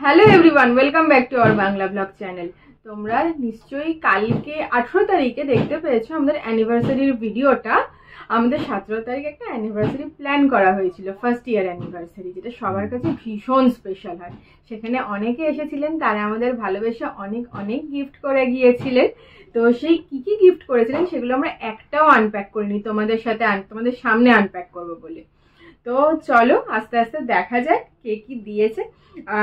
Hello everyone, welcome back to our Bangla blog channel. তোমরা নিশ্চয়ই কালকে 18 তারিখে দেখতে পেয়েছো আমাদের অ্যানিভার্সারির ভিডিওটা। আমাদের 17 তারিখে একটা অ্যানিভার্সারি প্ল্যান করা হয়েছিল, ফার্স্ট ইয়ার অ্যানিভার্সারি, যেটা সবার কাছে ভীষণ স্পেশাল হয়। সেখানে অনেকে এসেছিলেন, তারা আমাদের ভালোবেসে অনেক অনেক গিফট করে গিয়েছিলেন। তো সেই কি কি গিফট করেছিলেন সেগুলো আমরা একটাও আনপ্যাক করিনি, তোমাদের সামনে আনপ্যাক করবো বলে। তো চলো আস্তে আস্তে দেখা যাক কে কি দিয়েছে।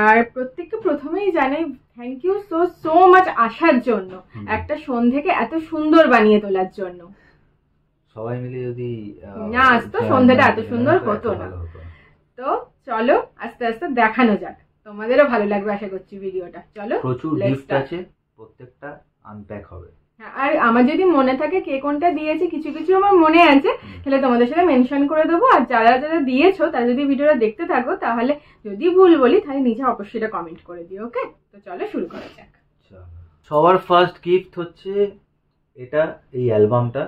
আর প্রত্যেককে প্রথমেই জানাই thank you so so much আসার জন্য, একটা সন্ধ্যেকে এত সুন্দর বানিয়ে তোলার জন্য। সবাই মিলে যদি না আসতো সন্ধ্যাটা এত সুন্দর হতো না। তো চলো আস্তে আস্তে দেখানো যাক, তোমাদেরও ভালো লাগবে আশা করছি ভিডিওটা। চলো, প্রচুর গিফট আছে, প্রত্যেকটা আনপ্যাক হবে। আর আমার যদি মনে থাকে কে কোনটা দিয়েছে, কিছু কিছু আমার মনে আছে, তাহলে তোমাদের সাথে মেনশন করে দেবো। আর যারা যারা দিয়েছো তারা যদি ভিডিওটা দেখতে থাকো, তাহলে যদি ভুল বলি তাহলে নিচে অবশ্যই এটা কমেন্ট করে দিও। ওকে, তো চলো শুরু করা যাক। সবার ফার্স্ট গিফট হচ্ছে এটা, এই অ্যালবামটা,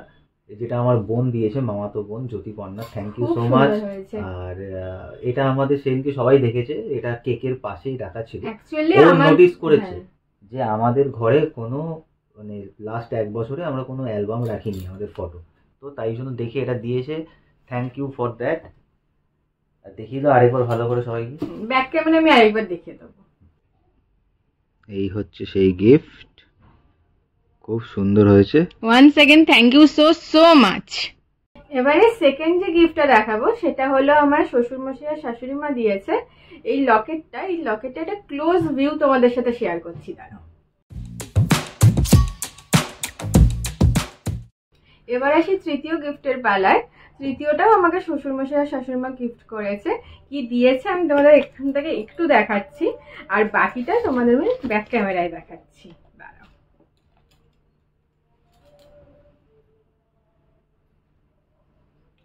যেটা আমার বোন দিয়েছে, মামাতো বোন Jyotiparna. Thank you so much. আর এটা আমাদের সেদিনকে সবাই দেখেছে, এটা কেকের পাশেই রাখা ছিল। ও নোটিস করেছে যে আমাদের ঘরে কোনো মানে লাস্ট 1 বছরে আমরা কোনো অ্যালবাম রাখিনি আমাদের ফটো, তো তাই জন্য দেখে এটা দিয়েছে। Thank you for that. আর দেখিয়ে দাও আরেকবার ভালো করে সবাইকে, ব্যাক ক্যামেরা আমি আরেকবার দেখিয়ে দেবো। এই হচ্ছে সেই গিফট, খুব সুন্দর হয়েছে। Once again thank you so so much. এবারে সেকেন্ড যে গিফটটা দেখাবো সেটা হলো আমার শ্বশুর মশাই আর শাশুড়ি মা দিয়েছে এই লকেটটা। এই লকেটটা একটা ক্লোজ ভিউ তোমাদের সাথে শেয়ার করছি, দাঁড়াও। এবার আসি তৃতীয় গিফটের পালায়। তৃতীয়টাও আমাকে শ্বশুরমশাই আর শাশুড়িমা গিফট করেছে। কি দিয়েছে আমি তোমাদের এখান থেকে একটু দেখাচ্ছি, আর বাকিটা তোমাদের আমি ব্যাক ক্যামেরায় দেখাচ্ছি। দাঁড়াও,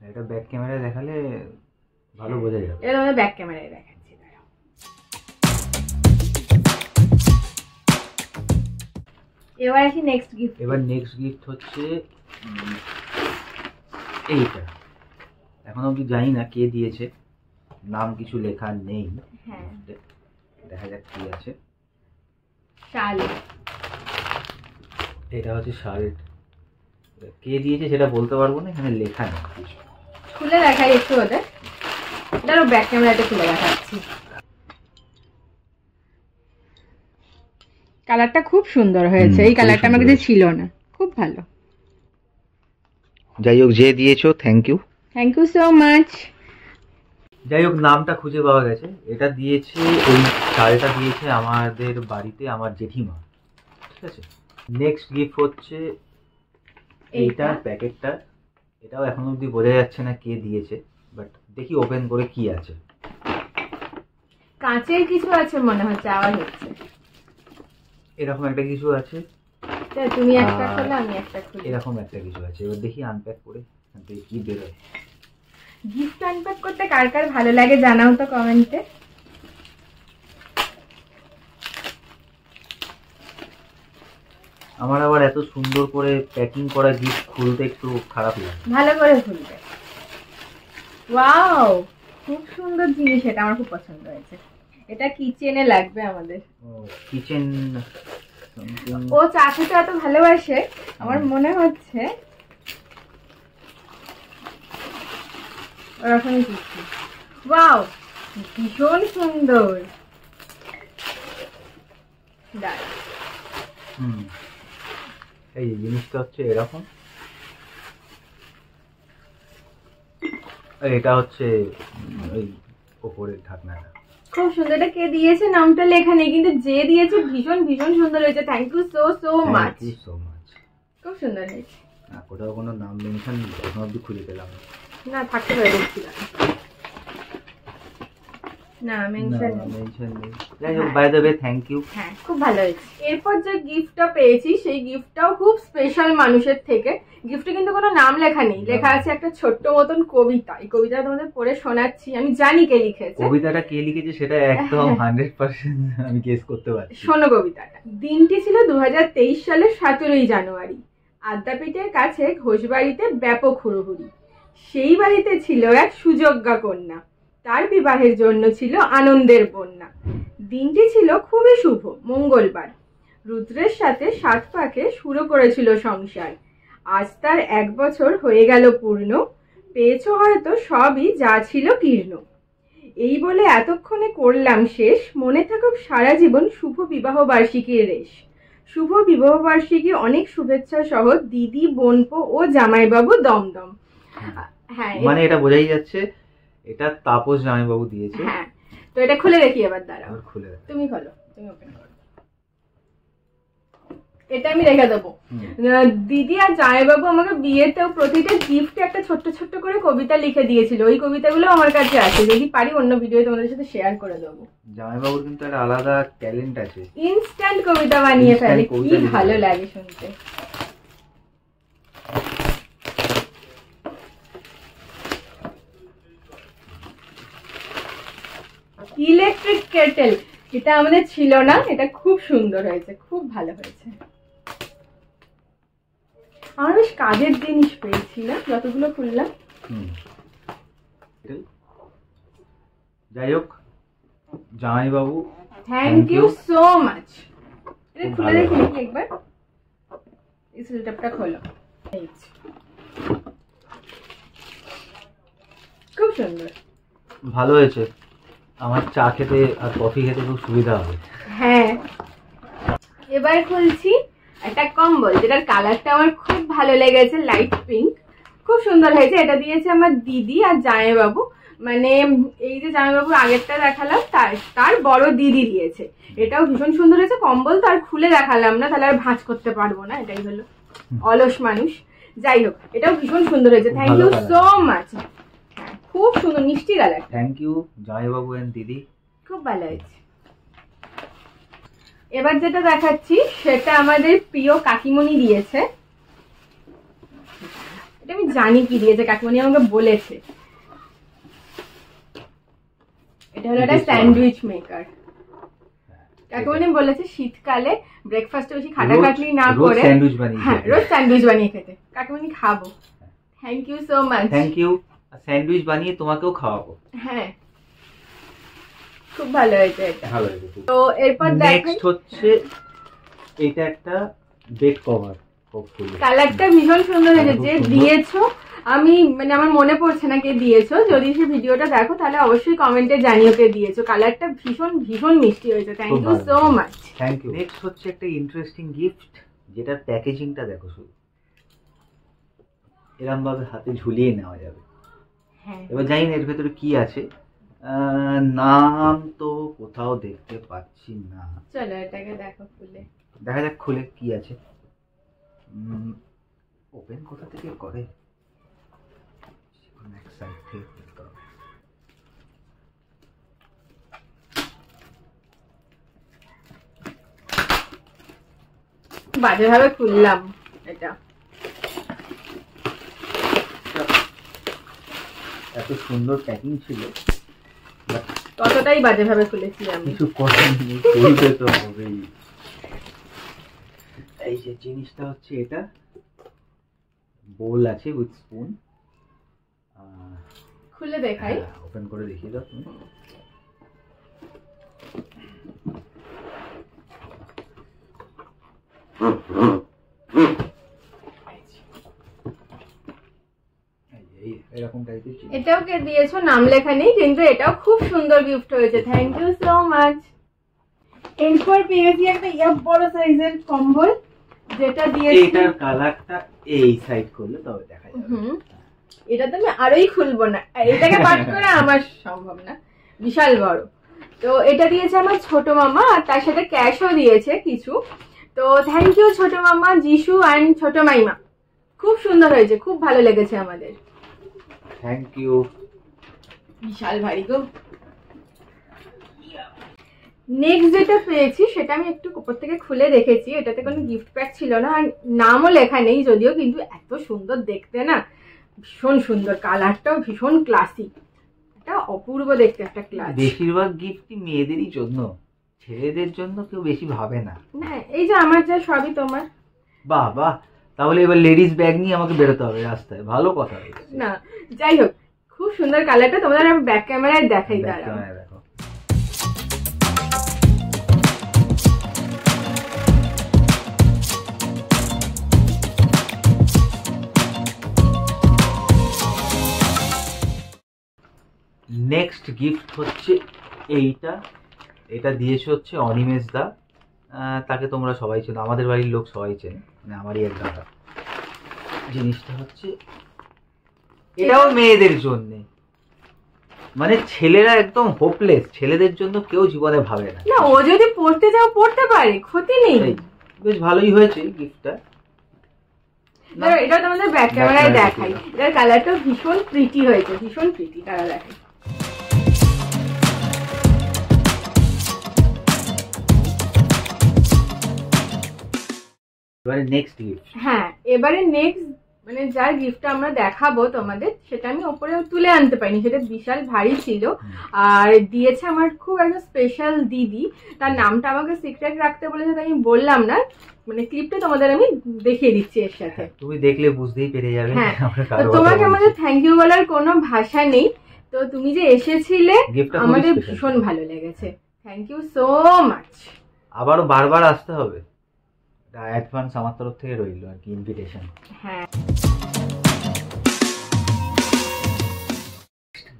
এটা ব্যাক ক্যামেরায় দেখালে ভালো বোঝা যাবে। এটা তোমাদের ব্যাক ক্যামেরায় দেখাচ্ছি, দাঁড়াও। এবার আসি নেক্সট গিফট। এবার নেক্সট গিফট হচ্ছে এইটা। এখন অবধি জানি না কে দিয়েছে, নাম কিছু লেখা নেই। হ্যাঁ, দেখা যাক কি আছে। শাল, এটা হচ্ছে শাল। কে দিয়েছে সেটা বলতে পারবো না, এখানে লেখা নেই কিছু। খুলে দেখাই একটু ওদের, এটারও ব্যাক ক্যামেরাতে খুলে দেখাচ্ছি। কালারটা খুব সুন্দর হয়েছে, এই কালারটা আমার কাছে ছিল না, খুব ভালো। যাই হোক, যে দিয়েছো thank you, thank you so much. যাই হোক, নামটা খুঁজে পাওয়া গেছে। এটা দিয়েছে, এই শালটা দিয়েছে আমাদের বাড়িতে আমার জেঠিমা, ঠিক আছে। নেক্সট গিফট হচ্ছে এইটা, প্যাকেটটা। এটাও এখন অবধি বোঝা যাচ্ছে না কে দিয়েছে, বাট দেখি ওপেন করে কি আছে। কাঁচের কিছু আছে মনে হচ্ছে, আওয়াজ হচ্ছে, এরকম একটা কিছু আছে। তুমি একটা খোলো আমি একটা খুলি। এরকম একটা কিছু আছে, এবার দেখি আনপ্যাক করে কি বেরোয়। গিফট আনপ্যাক করতে কার কার ভালো লাগে জানাও তো কমেন্টে। আমার আবার এত সুন্দর করে প্যাকিং করা গিফট খুলতে একটু খারাপ লাগে। ভালো করে খুলবে। ওয়াও, খুব সুন্দর জিনিস, এটা আমার খুব পছন্দ হয়েছে। এটা কিচেনে লাগবে আমাদের। কিচেন, ও চাকুটা এত ভালোবাসে, আমার মনে হচ্ছে ওরকমই কিছু। ওয়াও, ভীষণ সুন্দর। এই জিনিসটা হচ্ছে এরকম। এটা হচ্ছে ওই উপরের ঢাকনাটা, খুব সুন্দর। এটা কে দিয়েছে নামটা লেখা নেই, কিন্তু যে দিয়েছে ভীষণ ভীষণ সুন্দর হয়েছে। Thank you so so much. খুব সুন্দর হয়েছে। কোথাও কোনো নাম মেনশন এখন অবধি খুঁজে পেলাম না, থাকতে পারে দেখছিলাম না, মেনশন নেই। যাই হোক, by the way thank you. হ্যাঁ, খুব ভালো হয়েছে। এরপর যে গিফটটা পেয়েছি সেই গিফটটাও খুব স্পেশাল মানুষের থেকে। গিফটে কিন্তু কোনো নাম লেখা নেই, লেখা আছে একটা ছোট্ট মতন কবিতা। এই কবিতাটা তোমাদের পড়ে শোনাচ্ছি, আমি জানি কে লিখেছে। কবিতাটা কে লিখেছে সেটা একদম 100% আমি গেস করতে পারছি। শোনো কবিতাটা। দিনটি ছিল 2023 সালের 17ই জানুয়ারি। আদ্যাপীঠের কাছে ঘোষবাড়িতে ব্যাপক হুড়োহুড়ি। সেই বাড়িতে ছিল এক সুযোগ্যা কন্যা। তার বিবাহের জন্য ছিল আনন্দের বন্যা। দিনটি ছিল খুবই শুভ, মঙ্গলবার। রুদ্রের সাথে 7 পাকে শুরু করেছিল সংসার। আজ তার 1 বছর হয়ে গেল পূর্ণ, পেয়েছ হয়তো সবই যা ছিল কীর্ণ। এই বলে এতক্ষণে করলাম শেষ, মনে থাকুক সারা জীবন শুভ বিবাহ বার্ষিকীর রেশ। শুভ বিবাহ বার্ষিকী, অনেক শুভেচ্ছা সহ দিদি, বোনপো ও জামাইবাবু দমদম। হ্যাঁ, মানে এটা বোঝাই যাচ্ছে এটা তাপস জামাইবাবু দিয়েছে। হ্যাঁ, তো এটা খুলে দেখি এবার, দাঁড়াও খুলে তুমি খোলো, তুমি ওপেন করো। এটা আমি রেখে দেবো। দিদি আর জামাইবাবু আমাকে বিয়েতেও প্রতিটা গিফটে একটা ছোট্ট ছোট্ট করে কবিতা লিখে দিয়েছিল। ওই কবিতাগুলো আমার কাছে আছে, যদি পারি অন্য ভিডিও তোমাদের সাথে শেয়ার করে দেবো। জামাইবাবুর কিন্তু একটা আলাদা ট্যালেন্ট আছে, ইনস্ট্যান্ট কবিতা বানিয়ে ফেলে, কি ভালো লাগে শুনতে। ইলেকট্রিক কেটেল, এটা আমাদের ছিল না, এটা খুব সুন্দর হয়েছে, খুব ভালো হয়েছে। আমার বেশ কাজের জিনিস পেয়েছি না যতগুলো খুললাম। যাই হোক জামাইবাবু, থ্যাংক ইউ সো মাচ। এটা খুলে দেখি নাকি একবার, এই সিলটাপটা খোলো। খুব সুন্দর, ভালো হয়েছে। আমার চা খেতে আর কফি খেতে খুব সুবিধা হবে। হ্যাঁ, এবার খুলছি একটা কম্বল, যেটার কালারটা আমার খুব ভালো লেগেছে, লাইট পিঙ্ক, খুব সুন্দর হয়েছে। এটা দিয়েছে আমার দিদি আর জামাইবাবু, মানে এই যে জামাইবাবুর আগেরটা দেখালাম তার বড় দিদি দিয়েছে। এটাও ভীষণ সুন্দর হয়েছে। কম্বল তো আর খুলে দেখালাম না, তাহলে আর ভাঁজ করতে পারবো না, এটাই হলো অলস মানুষ। যাই হোক, এটাও ভীষণ সুন্দর হয়েছে, থ্যাংক ইউ সো মাচ। হ্যাঁ, খুব সুন্দর মিষ্টি কালার। থ্যাংক ইউ জামাইবাবু এন্ড দিদি, খুব ভালো হয়েছে। এবার যেটা দেখাচ্ছি সেটা আমাদের প্রিয় কাকিমণি দিয়েছে। এটা আমি জানি কি দিয়েছে, কাকিমণি আমাকে বলেছে। এটা হলো একটা স্যান্ডউইচ মেকার। কাকিমণি বলেছে শীতকালে ব্রেকফাস্টে বেশি খাটাখাটনি না করে হ্যাঁ রোজ স্যান্ডউইচ বানিয়ে খেতে। কাকিমণি খাবো, thank you so much. Thank you. Sandwich বানিয়ে তোমাকেও খাওয়াবো। হ্যাঁ, খুব ভালো হয়েছে এটা। ভালো হয়েছে। তো এরপর নেক্সট হচ্ছে এটা একটা বেড কভার। কালারটা ভীষণ সুন্দর হয়েছে। যে দিয়েছো, আমি মানে আমার মনে পড়ছে না কে দিয়েছো, যদি সে ভিডিওটা দেখো তাহলে অবশ্যই কমেন্টে জানিও কে দিয়েছো। কালারটা ভীষণ ভীষণ মিষ্টি হয়েছে, thank you so much. Thank you. Next হচ্ছে একটা ইন্টারেস্টিং গিফট, যেটার প্যাকেজিংটা দেখো শুধু, এরকম ভাবে হাতে ঝুলিয়ে নেওয়া যাবে। হ্যাঁ, এবার জানি না এর ভেতরে কি আছে, নাম তো কোথাও দেখতে পাচ্ছি না। চলো এটাকে দেখো খুলে, দেখা যাক খুলে কি আছে। ওপেন কোথা থেকে করে, এক সাইড থেকে করতে হবে। বাজে ভাবে খুললাম এটা, এত সুন্দর প্যাকিং ছিল, ততটাই বাজে ভাবে খুলেছি আমি। কিছু করার নেই, খুলতে তো হবেই। এই যে জিনিসটা হচ্ছে, এটা বোল আছে উইথ স্পুন। খুলে দেখাই, ওপেন করে দেখিয়ে দাও তুমি। এরকম টাইপের। এটাও কে দিয়েছো নাম লেখা নেই, কিন্তু এটাও খুব সুন্দর গিফট হয়েছে, থ্যাংক ইউ সো মাচ। এরপর পেয়েছি একটা বড় সাইজের কম্বল, যেটা দিয়েছি। এটার কালারটা এই সাইড করলে তবে দেখা যাবে। এটা তো আমি আরোই খুলবো না, এটাকে পাঠ করা আমার সম্ভব না, বিশাল বড়। তো এটা দিয়েছে আমার ছোট মামা, আর তার সাথে ক্যাশও দিয়েছে কিছু। তো থ্যাংক ইউ ছোট মামা, যিশু অ্যান্ড ছোট মাইমা। খুব সুন্দর হয়েছে, খুব ভালো লেগেছে আমাদের। Thank you. বিশাল ভারী গো। নেক্সট যেটা পেয়েছি সেটা আমি একটু উপর থেকে খুলে দেখেছি, এটাতে কোনো গিফট প্যাক ছিল না, আর নামও লেখা নেই যদিও, কিন্তু এত সুন্দর দেখতে না, ভীষণ সুন্দর, কালারটাও ভীষণ ক্লাসিক, এটা অপূর্ব দেখতে একটা ক্লাস। বেশিরভাগ গিফটই মেয়েদেরই জন্য, ছেলেদের জন্য কেউ বেশি ভাবে না। না, এই যে আমার যা সবই তোমার। বাহ বাহ, তাহলে এবার লেডিস ব্যাগ নিয়ে আমাকে বেরোতে হবে রাস্তায়, ভালো কথা। না, যাই হোক, খুব সুন্দর কালারটা, তোমাদের আমি ব্যাক ক্যামেরায় দেখাই। Back দাঁড়াও, camera দেখো। নেক্সট গিফট হচ্ছে এইটা। এটা দিয়েছে হচ্ছে অনিমেষ দা। তাকে তোমরা সবাই চেনো, আমাদের বাড়ির লোক সবাই চেনে, মানে আমারই এক দাদা। জিনিসটা হচ্ছে এটাও মেয়েদের জন্য, মানে ছেলেরা একদম হোপলেস, ছেলেদের জন্য কেউ জীবনে ভাবে না। না ও যদি পড়তে যাও পড়তে পারে, ক্ষতি নেই। বেশ ভালোই হয়েছে গিফটটা। এটা তোমাদের ব্যাক ক্যামেরায় দেখাই। এটার কালারটা ভীষণ প্রিটি হয়েছে, ভীষণ প্রিটি। তারা দেখাই। এবারে নেক্সট গিফট। হ্যাঁ, এবারে নেক্সট মানে যার গিফটটা আমরা দেখাবো তোমাদের, সেটা আমি ওপরে তুলে আনতে পারিনি, সেটা বিশাল ভারী ছিল। আর দিয়েছে আমার খুব একটা স্পেশাল দিদি, তার নামটা আমাকে সিক্রেট রাখতে বলেছে, তাই আমি বললাম না। মানে ক্লিপটা তোমাদের আমি দেখিয়ে দিচ্ছি এর সাথে, তুমি দেখলে বুঝতেই পেরে যাবে। হ্যাঁ, তো তোমাকে আমাদের থ্যাংক ইউ বলার কোনো ভাষা নেই। তো তুমি যে এসেছিলে আমাদের ভীষণ ভালো লেগেছে, থ্যাংক ইউ সো মাচ। আবারও বারবার আসতে হবে, অ্যাডভান্স আমার তরফ থেকে রইল আর কি ইনভিটেশন। হ্যাঁ,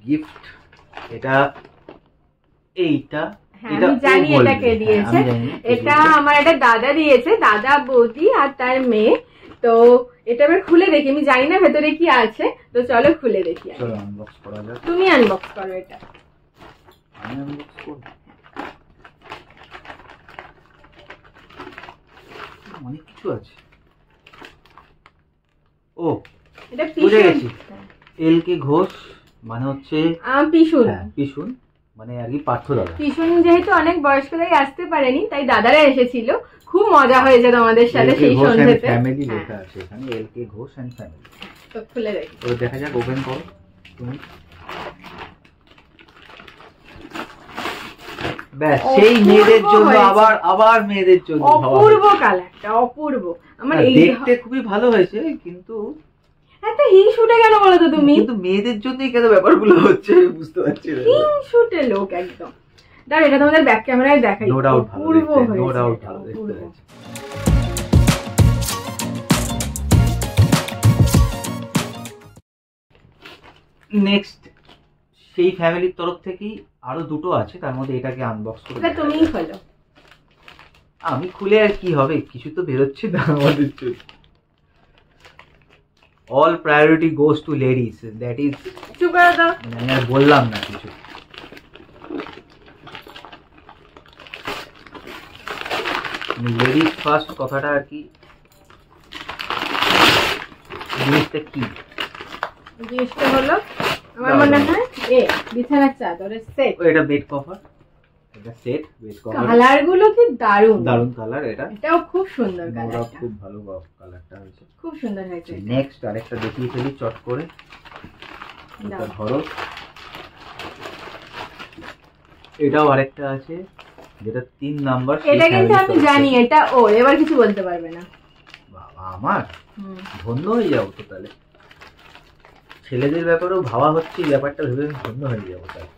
গিফট এটা এইটা। আমি জানি এটা কে দিয়েছে। এটা আমার একটা দাদা দিয়েছে, দাদা বৌদি আর তার মেয়ে। তো এটা এবার খুলে দেখি, আমি জানি না ভেতরে কি আছে, তো চলো খুলে দেখি। চলো আনবক্স করা যাক। তুমি আনবক্স করো এটা। আমি আনবক্স করব। অনেক কিছু আছে। ও এটা বুঝে পিছন। গেছি, এল কে ঘোষ মানে হচ্ছে পিছন। হ্যাঁ পিছন, মানে আর কি পার্থ দাদা। পিছন যেহেতু অনেক বয়স্করাই আসতে পারেনি, তাই দাদারা এসেছিল। খুব মজা হয়েছে তোমাদের সাথে সেই সন্ধ্যাতে। ফ্যামিলি লেখা আছে এখানে, এল কে ঘোষ এন্ড ফ্যামিলি। তো খুলে দেখি, তো দেখা যাক, ওপেন করো তুমি। ব্যাস, সেই মেয়েদের জন্য, আবার মেয়েদের জন্য অপূর্ব কালারটা, অপূর্ব। আমার এই দেখতে খুবই ভালো হয়েছে, কিন্তু একটা হিং শুটে কেন বলো তো তুমি? কিন্তু মেয়েদের জন্যই কেন ব্যাপারগুলো হচ্ছে বুঝতে পারছি না। হিং শুটে লোক একদম। দাঁড়া, এটা তোমাদের ব্যাক ক্যামেরায় দেখাই। নো ডাউট ভালো, অপূর্ব হয়েছে, নো ডাউট ভালো দেখতে অপূর্ব। হয়েছে। নেক্সট সেই ফ্যামিলির তরফ থেকেই আরো দুটো আছে, তার মধ্যে এটাকে আনবক্স করে এটা তুমিই খোলো। আমি খুলে আর কি হবে, কিছু তো বেরোচ্ছে না আমাদের জন্য। All priority goes to ladies, that is. চুপ করে দাও। আমি আর বললাম না কিছু। লেডিস ফার্স্ট কথাটা আর কি। জিনিসটা কি? জিনিসটা হলো আমার মনে হয় বিছানার চাদরের সেট। এটা বেড কভার, এটা সেট বেড কভার। কালার গুলো কি দারুণ, দারুণ কালার। এটাও খুব সুন্দর কালার, খুব ভালো কালারটা হয়েছে, খুব সুন্দর হয়েছে। নেক্সট আরেকটা দেখিয়ে ফেলি চট করে। এটা ধরো, এটাও আরেকটা আছে যেটা 3 নাম্বার। এটা কিন্তু আমি জানি এটা ওর, এবার কিছু বলতে পারবে না। বাবা আমার ধন্য হয়ে যাবো তো তাহলে। ছেলেদের ব্যাপারেও ভাবা হচ্ছে, এই ব্যাপারটা ভেবে আমি ধন্য হয়ে যাবো তাহলে।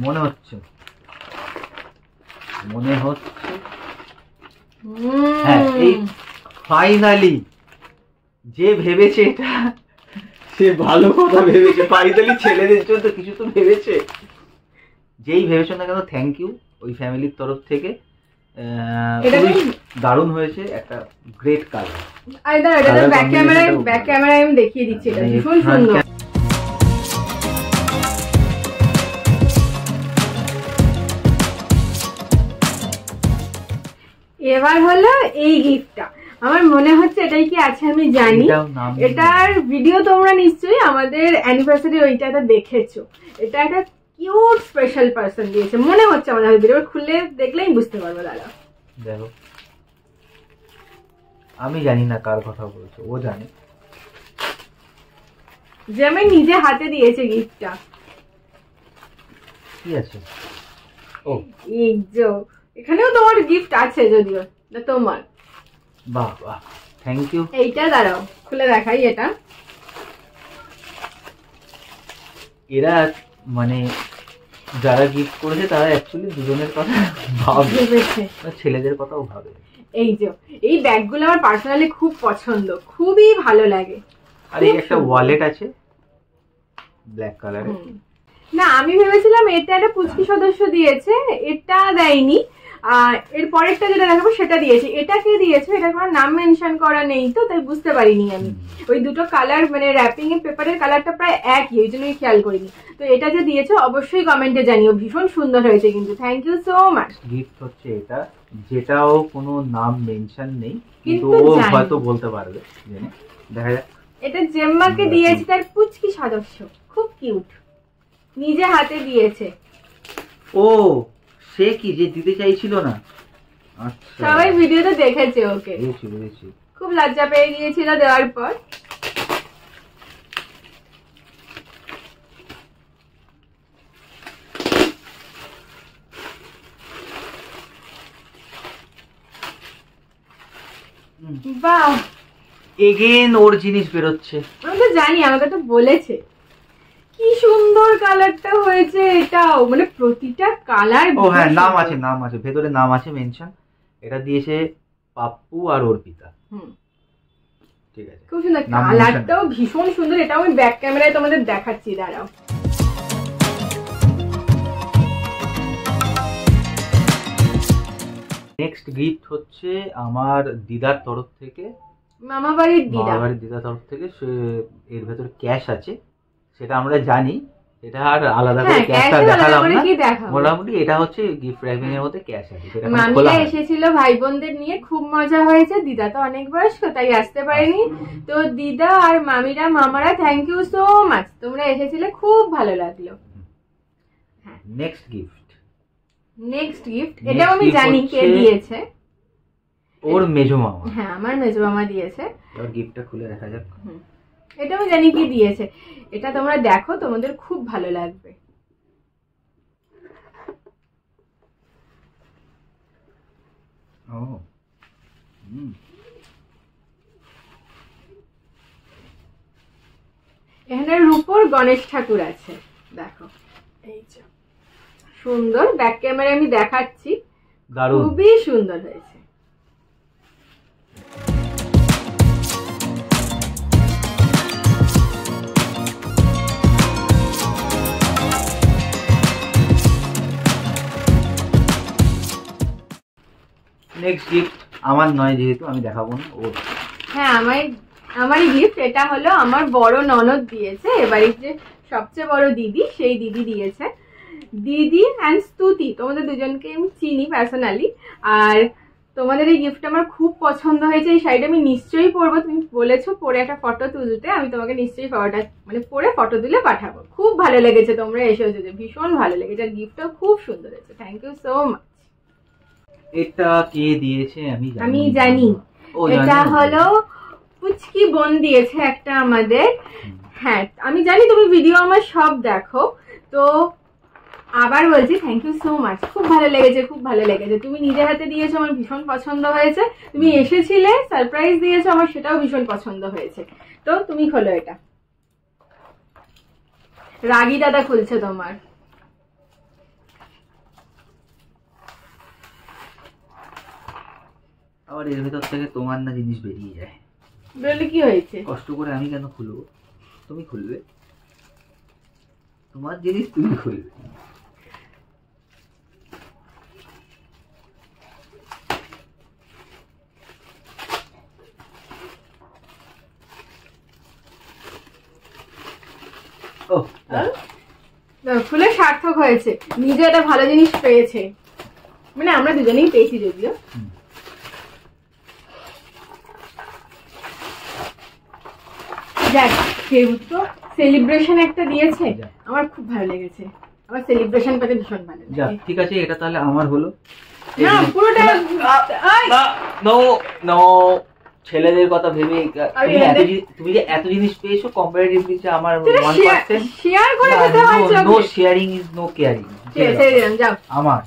মনে হচ্ছে হ্যাঁ, এই ফাইনালি যে ভেবেছে এটা, সে ভালো কথা ভেবেছে। ফাইনালি ছেলেদের জন্য কিছু তো ভেবেছে। যেই ভেবেছো না কেন, থ্যাংক ইউ ওই ফ্যামিলির তরফ থেকে। দারুণ হয়েছে, একটা গ্রেট কালার। ব্যাক ক্যামেরায় আমি দেখিয়ে দিচ্ছি, এটা ভীষণ সুন্দর। এবার হলো এই গিফটটা, আমার মনে হচ্ছে এটাই কি আছে আমি জানি। এটার ভিডিও তোমরা নিশ্চয়ই আমাদের অ্যানিভার্সারি ওইটাতে দেখেছো। এটা একটা কিউট স্পেশাল পারসন দিয়েছে মনে হচ্ছে আমাদের ভিডিও খুলে দেখলেই বুঝতে পারবো। দাদা দেখো, আমি জানি না কার কথা বলছো, ও জানে। যে আমি নিজে হাতে দিয়েছে গিফটটা। কি আছে? ও এই যে এখানেও তোমার গিফট আছে, যদিও না তোমার। বাহ বাহ, থ্যাংক ইউ। এইটা দাঁড়াও খুলে দেখাই। এটা এরা মানে যারা গিফট করেছে তারা অ্যাকচুয়ালি দুজনের কথা ভাবে, ভেবেছে, ছেলেদের কথাও ভাবে। এই যে এই ব্যাগগুলো আমার পার্সোনালি খুব পছন্দ, খুবই ভালো লাগে। আর এই একটা ওয়ালেট আছে ব্ল্যাক কালারের। না আমি ভেবেছিলাম এটা একটা পুচকি সদস্য দিয়েছে, এটা দেয়নি। এর পরেরটা যেটা দেখাবো সেটা দিয়েছে। এটা কে দিয়েছে এটা কোনো নাম মেনশন করা নেই তো, তাই বুঝতে পারিনি আমি। ওই দুটো কালার মানে র্যাপিং এর পেপারের কালারটা প্রায় একই, ওই জন্যই খেয়াল করিনি। তো এটা যে দিয়েছে অবশ্যই কমেন্টে জানিও, ভীষণ সুন্দর হয়েছে কিন্তু। Thank you so much. Gift হচ্ছে এটা, যেটাও কোনো নাম মেনশন নেই, কিন্তু ও হয়তো বলতে পারবে। দেখা যাক। এটা জেম্মাকে দিয়েছে, তার পুচকি সদস্য, খুব কিউট, নিজে হাতে দিয়েছে। ও সে কি যে দিতে চাইছিল না? আচ্ছা, সবাই ভিডিওতে দেখেছে ওকে, বুঝেছি। খুব লজ্জা পেয়ে গিয়েছিল দেওয়ার পর। বাহ, এগেন ওর জিনিস বেরোচ্ছে। আমি তো জানি, আমাকে তো বলেছে। কি সুন্দর কালারটা হয়েছে এটাও, মানে প্রতিটা কালার। ও হ্যাঁ, নাম আছে ভেতরে, নাম আছে মেনশন। এটা দিয়েছে পাপ্পু আর অর্পিতা। ঠিক আছে, খুব সুন্দর কালারটাও, ভীষণ সুন্দর। এটাও আমি ব্যাক ক্যামেরায় তোমাদের দেখাচ্ছি, দাঁড়াও। নেক্সট গিফট হচ্ছে আমার দিদার তরফ থেকে, মামাবাড়ির দিদার তরফ থেকে। সে এর ভেতরে ক্যাশ আছে, সেটা আমরা জানি। এটা আর আলাদা করে ক্যাশটা দেখালাম না, মোটামুটি এটা হচ্ছে গিফট র্যাপিং এর মধ্যে ক্যাশ আছে। মামিরা এসেছিল ভাই বোনদের নিয়ে, খুব মজা হয়েছে। দিদা তো অনেক বয়স্ক, তাই আসতে পারেনি। তো দিদা আর মামিরা মামারা থ্যাংক ইউ সো মাচ, তোমরা এসেছিলে, খুব ভালো লাগলো। নেক্সট গিফট এটাও আমি জানি কে দিয়েছে। ওর মেজো মামা। হ্যাঁ, আমার মেজো মামা দিয়েছে। এবার গিফটটা খুলে দেখা যাক। এটাও জানি কি দিয়েছে। এটা তোমরা দেখো, তোমাদের খুব ভালো লাগবে। ও এখানে রূপোর গণেশ ঠাকুর আছে, দেখো। এই যে সুন্দর, ব্যাক ক্যামেরা আমি দেখাচ্ছি, খুবই সুন্দর হয়েছে। নেক্সট গিফট আমার নয়, যেহেতু আমি দেখাবো না ওর। হ্যাঁ, আমারই গিফট। এটা হলো আমার বড় ননদ দিয়েছে, এবারে যে সবচেয়ে বড় দিদি, সেই দিদি দিয়েছে। দিদি অ্যান্ড স্তুতি, তোমাদের দুজনকে আমি চিনি পার্সোনালি। আর তোমাদের এই গিফটটা আমার খুব পছন্দ হয়েছে। এই শাড়িটা আমি নিশ্চয়ই পরবো, তুমি বলেছো পরে একটা ফটো তুলতে, আমি তোমাকে নিশ্চয়ই ফটোটা মানে পরে ফটো তুলে পাঠাবো। খুব ভালো লেগেছে, তোমরা এসেছো যে, ভীষণ ভালো লেগেছে। আর গিফটটাও খুব সুন্দর হয়েছে, থ্যাংক ইউ সো মাচ। এটা কে দিয়েছে আমি জানি, এটা হলো পুচকি বোন দিয়েছে একটা আমাদের। হ্যাঁ, আমি জানি তুমি ভিডিও আমার সব দেখো, তো আবার বলছি থ্যাংক ইউ সো মাচ। খুব ভালো লেগেছে, খুব ভালো লেগেছে। তুমি নিজের হাতে দিয়েছো, আমার ভীষণ পছন্দ হয়েছে। তুমি এসেছিলে, সারপ্রাইজ দিয়েছো, আমার সেটাও ভীষণ পছন্দ হয়েছে। তো তুমি খোলো এটা। রাগী দাদা খুলছে তোমার। আবার এর ভেতর থেকে তোমার না জিনিস বেরিয়ে যায়। বেরোলে কি হয়েছে? কষ্ট করে আমি কেন খুলবো? তুমি খুলবে, তোমার জিনিস তুমি খুলবে। খুলে সার্থক হয়েছে, নিজে একটা ভালো জিনিস পেয়েছে। মানে আমরা দুজনেই পেয়েছি যদিও। দেখ, তো সেলিব্রেশন একটা দিয়েছে, আমার খুব ভালো লেগেছে। আমার সেলিব্রেশন পেতে ভীষণ ভালো লাগে। ঠিক আছে, এটা তাহলে আমার হলো না, পুরোটা নো নো। ছেলেদের কথা ভেবে তুমি যে এত জিনিস পেয়েছো, কম্পারেটিভলি যে আমার 1% শেয়ার করে দিতে হয়। No sharing is no caring. যাও, আমার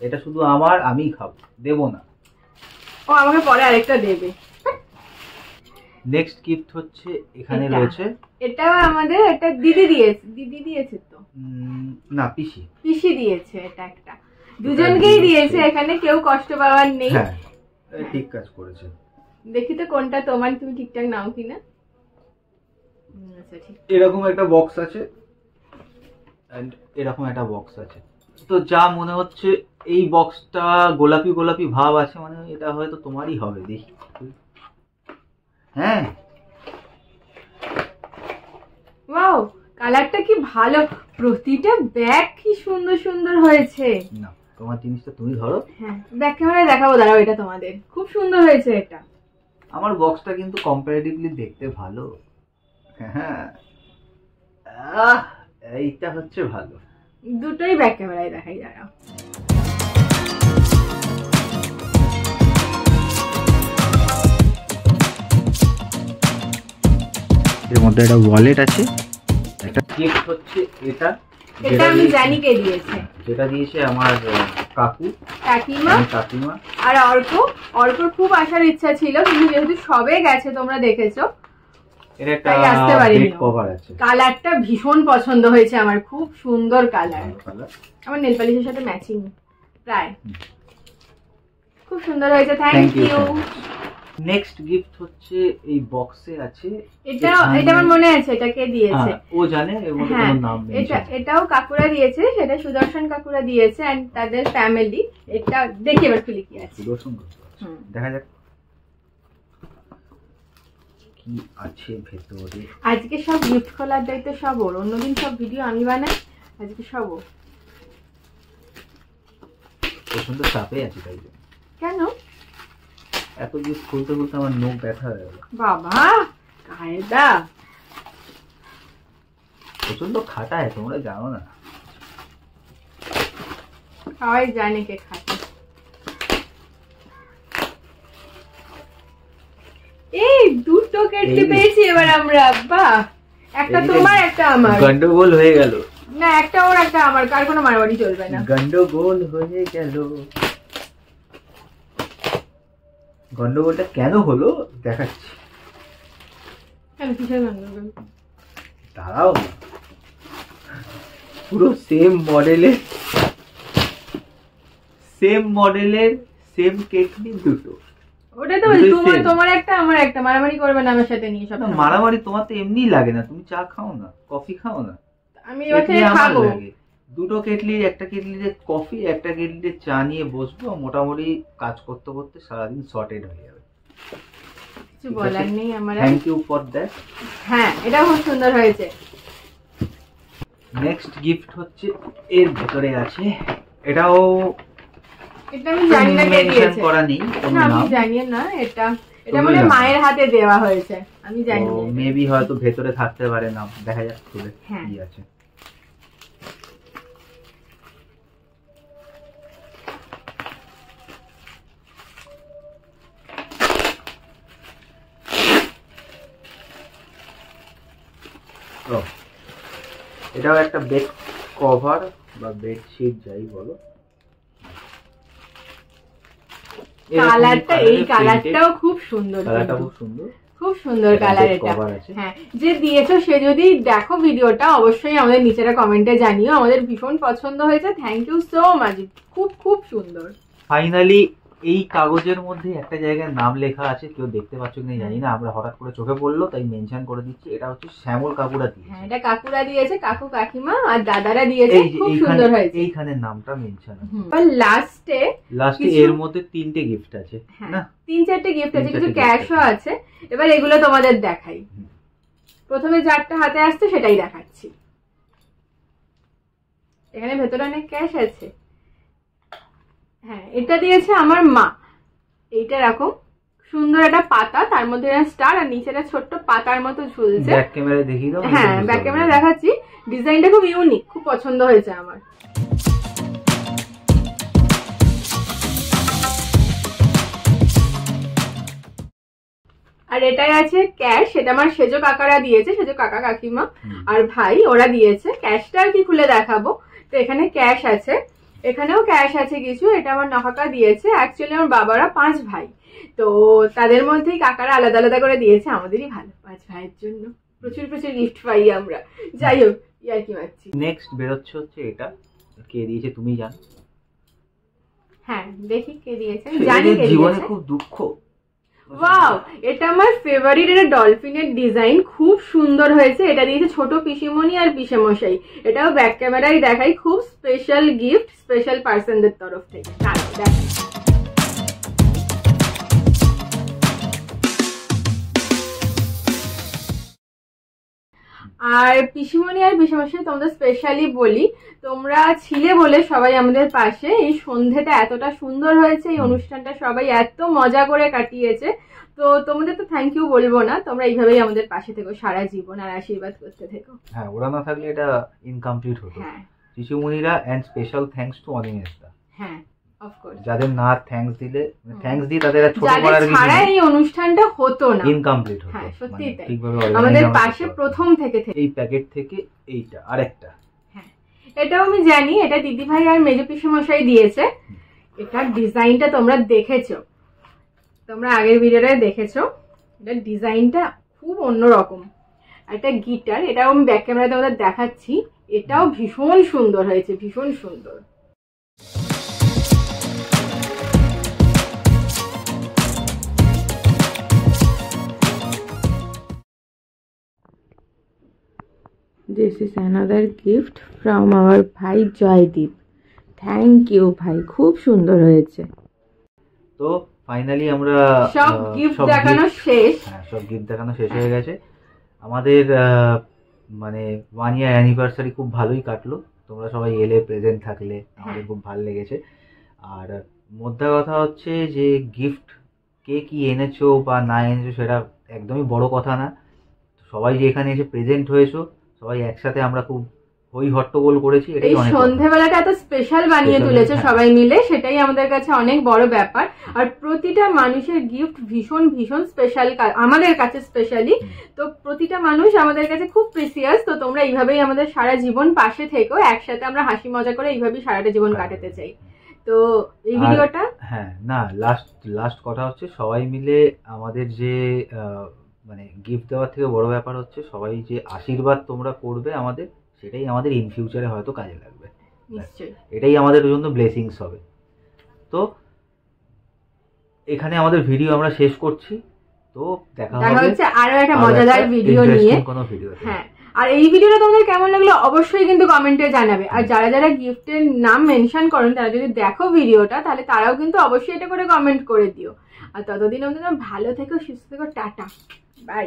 এটা শুধু আমার, আমিই খাবো, দেবো না। ও আমাকে পরে আরেকটা দেবে। নেক্সট গিফট হচ্ছে এখানে এটা। রয়েছে, এটাও আমাদের একটা দিদি দিয়েছে তো না পিসি পিসি দিয়েছে, এটা একটা দুজনকেই দিয়েছে, এখানে কেউ কষ্ট পাওয়ার নেই। হ্যাঁ ঠিক কাজ করেছে। দেখি তো কোনটা তোমার, তুমি ঠিকঠাক নাও কিনা। আচ্ছা ঠিক। এরকম একটা বক্স আছে এন্ড এরকম একটা বক্স আছে। তো যা মনে হচ্ছে এই বক্সটা গোলাপি গোলাপি ভাব আছে, মানে এটা হয়তো তোমারই হবে, দেখি। হ্যাঁ ওয়াও, কালারটা কি ভালো, প্রতিটা ব্যাগ কি সুন্দর সুন্দর হয়েছে। না তোমার জিনিসটা তুমি ধরো। হ্যাঁ ব্যাক ক্যামেরায় দেখাবো, দাঁড়াও, এটা তোমাদের খুব সুন্দর হয়েছে এটা। আমার বক্সটা কিন্তু কম্পারেটিভলি দেখতে ভালো। হ্যাঁ এইটা হচ্ছে ভালো। দুটোই ব্যাক ক্যামেরায় দেখাই, দাঁড়াও। এর মধ্যে একটা ওয়ালেট আছে, একটা গিফট হচ্ছে এটা। এটা আমি জানি কে দিয়েছে। যেটা দিয়েছে আমার কাকিমা। আর অর্কর খুব আসার ইচ্ছা ছিল, কিন্তু যেহেতু সবে গেছে তোমরা দেখেছো, এটা একটা আসতে পারিনি। বেড কভার আছে। কালারটা ভীষণ পছন্দ হয়েছে আমার, খুব সুন্দর কালার, আমার নেল পালিশের সাথে ম্যাচিং প্রায়। খুব সুন্দর হয়েছে, থ্যাংক ইউ। নেক্সট গিফট হচ্ছে এই বক্সে আছে, এটা আমার মনে আছে এটা কে দিয়েছে। ও জানে, এর মধ্যে কোনো নাম নেই। এটাও কাকুরা দিয়েছে, সেটা সুদর্শন কাকুরা দিয়েছে এন্ড তাদের ফ্যামিলি। এটা দেখি এবার খুলে কি আছে। সুদর্শন দেখা যাক কি আছে ভেতরে। আজকে সব গিফট খোলার দায়িত্ব সব ওর, অন্যদিন সব ভিডিও আমি বানাই, আজকে সব ওর। প্রচন্ড চাপে আছে তাই জন্য। কেন? এত গিফট খুলতে খুলতে আমার নখ ব্যথা হয়ে গেল। বাবা কায়দা, প্রচন্ড খাটায়, তোমরা জানো না। সবাই জানে কে খাটে। এই দুটো কেটে পেয়েছি এবার আমরা, বাহ। একটা তোমার একটা আমার। গন্ডগোল হয়ে গেল। না একটা ওর একটা আমার, কার কোনো মারামারি চলবে না। গন্ডগোল হয়ে গেল। গন্ডগোলটা কেন হলো দেখাচ্ছি। কেন, কিসের গন্ডগোল? দাঁড়াও, পুরো সেম মডেলের সেম কেটলি দুটো। ওটা তো তোমার একটা আমার একটা, মারামারি করবে না আমার সাথে নিয়ে সব। মারামারি তোমার তো এমনি লাগে না, তুমি চা খাও না, কফি খাও না। আমি এবার খাবো। দুটো কেটলি, একটা কেটলিতে কফি, একটা কেটলিতে চা নিয়ে বসবো, মোটামুটি কাজ করতে করতে সারাদিন সর্টেড হয়ে যাবে। কিছু বলার নেই আমার। Thank you for that. হ্যাঁ এটা খুব সুন্দর হয়েছে। নেক্সট গিফট হচ্ছে এর ভিতরে আছে, এটাও এটা আমি জানি না কে দিয়েছে। করা নেই কোনো নাম। আমি জানি না, এটা মানে মায়ের হাতে দেওয়া হয়েছে, আমি জানি না। মেবি হয়তো ভেতরে থাকতে পারে নাম, দেখা যাক খুলে কি আছে। এটাও একটা বেড কভার বা বেডশিট যাই বলো। কালারটা, এই কালারটাও খুব সুন্দর, কালারটা খুব সুন্দর, খুব সুন্দর কালার এটা। হ্যাঁ যে দিয়েছো সে যদি দেখো ভিডিওটা, অবশ্যই আমাদের নিচের কমেন্টে জানিও, আমাদের ভীষণ পছন্দ হয়েছে। থ্যাংক ইউ সো মাচ, খুব খুব সুন্দর। ফাইনালি এই কাগজের মধ্যে একটা জায়গায় নাম লেখা আছে, কেউ দেখতে পাচ্ছ কিনা জানি না, আমরা হঠাৎ করে চোখে পড়লো তাই মেনশন করে দিচ্ছি। এটা হচ্ছে শ্যামল কাকুরা দিয়েছে। হ্যাঁ এটা কাকুরা দিয়েছে, কাকু কাকিমা আর দাদারা দিয়েছে, খুব সুন্দর হয়েছে। এইখানে নামটা মেনশন আছে। আর লাস্টে এর মধ্যে 3টে গিফট আছে না, 3-4টে গিফট আছে, কিছু ক্যাশও আছে। এবার এগুলো তোমাদের দেখাই। প্রথমে যারটা হাতে আসছে সেটাই দেখাচ্ছি। এখানে ভেতরে অনেক ক্যাশ আছে। হ্যাঁ এটা দিয়েছে আমার মা। এইটা এরকম সুন্দর একটা পাতা, তার মধ্যে স্টার আর নিচে একটা ছোট্ট পাতার মতো ঝুলছে। ব্যাক ক্যামেরায় দেখিয়ে দাও। হ্যাঁ ব্যাক ক্যামেরায় দেখাচ্ছি। ডিজাইনটা খুব ইউনিক, খুব পছন্দ হয়েছে আমার। আর এটাই আছে ক্যাশ, এটা আমার সেজো কাকারা দিয়েছে, সেজো কাকা কাকিমা আর ভাই ওরা দিয়েছে। ক্যাশটা আর কি খুলে দেখাবো। তো এখানে ক্যাশ আছে, এখানেও ক্যাশ আছে কিছু। এটা আমার নাকাকা দিয়েছে। অ্যাকচুয়ালি আমার বাবারা 5 ভাই, তো তাদের মধ্যেই কাকারা আলাদা আলাদা করে দিয়েছে, আমাদেরই ভালো, 5 ভাইয়ের জন্য প্রচুর প্রচুর গিফট পাই আমরা। যাই হোক, ইয়ার কি মারছি। নেক্সট বেরোচ্ছে হচ্ছে এটা, কে দিয়েছে তুমি জানো? হ্যাঁ দেখি কে দিয়েছে, জানি কে জীবনে দিয়েছে। খুব দুঃখ। ওয়াও, এটা আমার ফেভারিট, এটা ডলফিনের ডিজাইন, খুব সুন্দর হয়েছে। এটা দিয়েছে ছোট পিসিমণি আর পিসেমশাই। এটাও ব্যাক ক্যামেরায় দেখাই, খুব স্পেশাল গিফট, স্পেশাল পার্সনদের তরফ থেকে। দেখাই আর পিসিমণি আর পিসেমশাই তোমাদের স্পেশালি বলি, তোমরা ছিলে বলে সবাই আমাদের পাশে। এই সন্ধ্যেটা এতটা সুন্দর হয়েছে, এই অনুষ্ঠানটা সবাই এত মজা করে কাটিয়েছে। তো তোমাদের তো থ্যাংক ইউ বলবো না, তোমরা এইভাবেই আমাদের পাশে থেকো সারা জীবন আর আশীর্বাদ করতে থেকো। হ্যাঁ, ওরা না থাকলে এটা ইনকমপ্লিট হতো। হ্যাঁ শিশুমণিরা এন্ড স্পেশাল থ্যাঙ্কস টু অনিমেশদা। হ্যাঁ অফকোর্স, যাদের না থ্যাঙ্কস দিলে, থ্যাঙ্কস দিয়ে তাদের আর ছোট যাদের করার কিছু ছাড়া নেই, এই অনুষ্ঠানটা হতো না, ইনকমপ্লিট হতো। হ্যাঁ সত্যি তাই। ঠিকভাবে আমাদের organize পাশে করতে প্রথম থেকে হবে। এই প্যাকেট থেকে এইটা আরেকটা, হ্যাঁ এটাও আমি জানি, এটা দিদি ভাই আর মেজো পিসেমশাই দিয়েছে। এটার ডিজাইনটা তোমরা দেখেছো, তোমরা আগের ভিডিওটায় দেখেছো। এটার ডিজাইনটা খুব অন্যরকম। একটা গিটার, এটাও আমি ব্যাক ক্যামেরাতে তোমাদের দেখাচ্ছি। এটাও ভীষণ সুন্দর হয়েছে, ভীষণ সুন্দর। This is another gift from our ভাই জয়দীপ। থ্যাংক ইউ ভাই, খুব সুন্দর হয়েছে। তো ফাইনালি আমরা সব গিফট দেখানো শেষ। হ্যাঁ, সব গিফট দেখানো শেষ হয়ে গেছে আমাদের। মানে 1 year অ্যানিভার্সারি খুব ভালোই কাটলো। তোমরা সবাই এলে, প্রেজেন্ট থাকলে, আমাদের খুব ভালো লেগেছে। আর মোদ্দা কথা হচ্ছে যে গিফট কে কি এনেছো বা না এনেছো সেটা একদমই বড় কথা না। সবাই যে এখানে এসে প্রেজেন্ট হয়েছো, সবাই একসাথে আমরা খুব হই হট্টগোল করেছি, এটাই এই অনেক। সন্ধ্যেবেলাটা এত স্পেশাল বানিয়ে তুলেছে সবাই মিলে, সেটাই আমাদের কাছে অনেক বড় ব্যাপার। আর প্রতিটা মানুষের গিফট ভীষণ ভীষণ স্পেশাল আমাদের কাছে, স্পেশালি। তো প্রতিটা মানুষ আমাদের কাছে খুব প্রিসিয়াস। তো তোমরা এইভাবেই আমাদের সারা জীবন পাশে থেকো, একসাথে আমরা হাসি মজা করে এইভাবেই সারাটা জীবন কাটাতে চাই। তো এই ভিডিওটা, হ্যাঁ না, লাস্ট কথা হচ্ছে সবাই মিলে আমাদের যে মানে গিফট দেওয়ার থেকে বড় ব্যাপার হচ্ছে সবাই যে আশীর্বাদ তোমরা করবে আমাদের, সেটাই আমাদের ইন ফিউচারে হয়তো কাজে লাগবে। নিশ্চয়ই এটাই আমাদের জন্য ব্লেসিংস হবে। তো এখানে আমাদের ভিডিও আমরা শেষ করছি। তো দেখা হচ্ছে আরো একটা মজাদার ভিডিও নিয়ে। কোনো ভিডিও। হ্যাঁ, আর এই ভিডিওটা তোমাদের কেমন লাগলো অবশ্যই কিন্তু কমেন্টে জানাবে। আর যারা যারা গিফটের নাম মেনশন করেন, তারা যদি দেখো ভিডিওটা, তাহলে তারাও কিন্তু অবশ্যই এটা করে কমেন্ট করে দিও। আর ততদিন অন্তত ভালো থেকো, সুস্থ থেকো, টাটা, বাই।